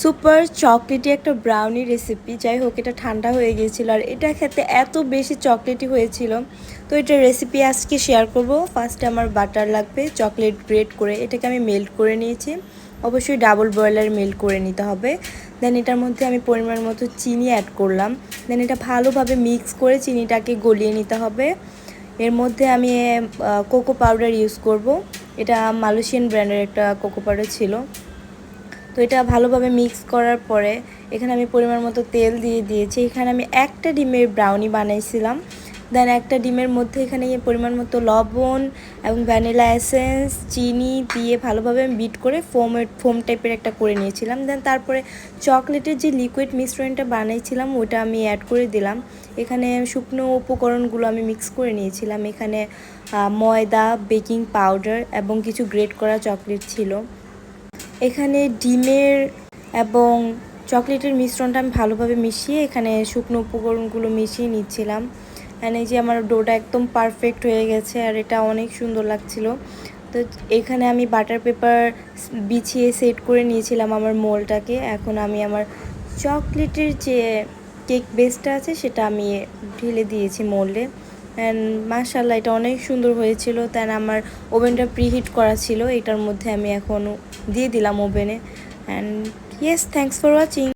Super chocolatey একটা brownie recipe. যাই হোক, এটা ঠান্ডা হয়ে গিয়েছিল আর এটা খেতে এত বেশি চকলেটি হয়েছিল। তো এটার রেসিপি আজকে শেয়ার করব। ফার্স্টে আমার বাটার লাগবে, চকলেট গ্রেট করে এটাকে আমি মেল্ট করে নিয়েছি। অবশ্যই ডাবল বয়লার মেল্ট করে নিতে হবে। দেন এটার মধ্যে আমি পরিমাণ মতো চিনি অ্যাড করলাম। দেন এটা ভালোভাবে মিক্স করে চিনিটাকে গলিয়ে নিতে হবে। এর মধ্যে আমি কোকো পাউডার ইউজ করব। এটা মালয়েশিয়ান ব্র্যান্ডের একটা কোকো পাউডার ছিল। তো এটা ভালোভাবে মিক্স করার পরে এখানে আমি পরিমাণ মতো তেল দিয়ে দিয়েছি। এখানে আমি একটা ডিমের ব্রাউনি বানাইছিলাম। দেন একটা ডিমের মধ্যে এখানে পরিমাণ মতো লবণ এবং ভ্যানিলা এসেন্স, চিনি দিয়ে ভালোভাবে বিট করে ফোম টাইপের একটা করে নিয়েছিলাম। দেন তারপরে চকলেটের যে লিকুইড মিশ্রণটা বানাইছিলাম ওটা আমি অ্যাড করে দিলাম। এখানে শুকনো উপকরণগুলো আমি মিক্স করে নিয়েছিলাম। এখানে ময়দা, বেকিং পাউডার এবং কিছু গ্রেট করা চকলেট ছিল। এখানে ডিমের এবং চকলেটের মিশ্রণটা আমি ভালোভাবে মিশিয়ে এখানে শুকনো উপকরণগুলো মিশিয়ে নিচ্ছিলাম। এই যে আমার ডোটা একদম পারফেক্ট হয়ে গেছে আর এটা অনেক সুন্দর লাগছিল। তো এখানে আমি বাটার পেপার বিছিয়ে সেট করে নিয়েছিলাম আমার মোলটাকে। এখন আমি আমার চকলেটের যে কেক বেসটা আছে সেটা আমি ঢেলে দিয়েছি মোল্ডে। অ্যান্ড মাশাআল্লাহ এটা অনেক সুন্দর হয়েছিল। দেন আমার ওভেনটা প্রিহিট করা ছিল, এটার মধ্যে আমি এখন দিয়ে দিলাম ওভেনে। And yes, thanks for watching.